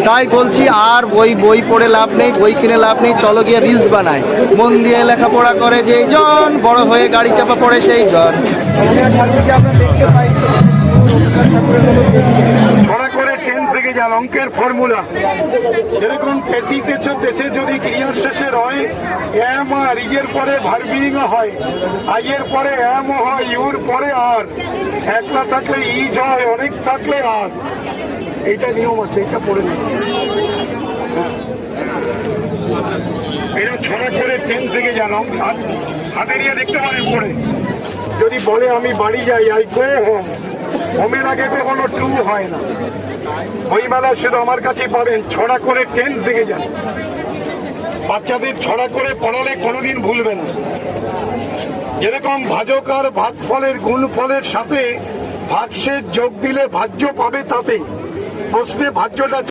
তাই বলছি আর বই পড়ে লাভ নেই, বই কিনে লাভ নেই, চলো গিয়ে রিলস বানায়। মন দিয়ে লেখাপড়া করে যেই জন, বড় হয়ে গাড়ি চাপা পড়ে সেই জন। ঠাকুরকে আমরা দেখতে পাই, ঠাকুরের মতো দেখতে। ছড়া করে টেন্স থেকে যান, অঙ্কের ফর্মুলা যেরকম তেসিতেছ, তেসে যদি ক্রিয়ার শেষে রয় এম আর ইয়ের পরে ভার্বিং হয়, আইয়ের পরে এম হয়, ইউর পরে আর, একলা থাকলে ইজ হয়, অনেক থাকলে আর। এইটা নিয়ম আছে, এটা পড়ে নিন। এটা ছড়া করে টেন্স থেকে যান, হাতে নিয়ে দেখতে পারেন পড়ে। যদি বলে আমি বাড়ি যাই, আই গো হোম, হোমের আগে কখনো টু হয় না। বইমেলা শুধু আমার কাছে পাবেন, ছড়া করে টেন্স দেখে যান। বাচ্চাদের ছড়া করে পড়ালে কোনোদিন ভুলবে না। যেরকম ভাজক আর ভাগফলের গুণফলের সাথে ভাগশেষ যোগ দিলে ভাজ্য পাবে, তাতে প্রশ্নে ভাজ্যটা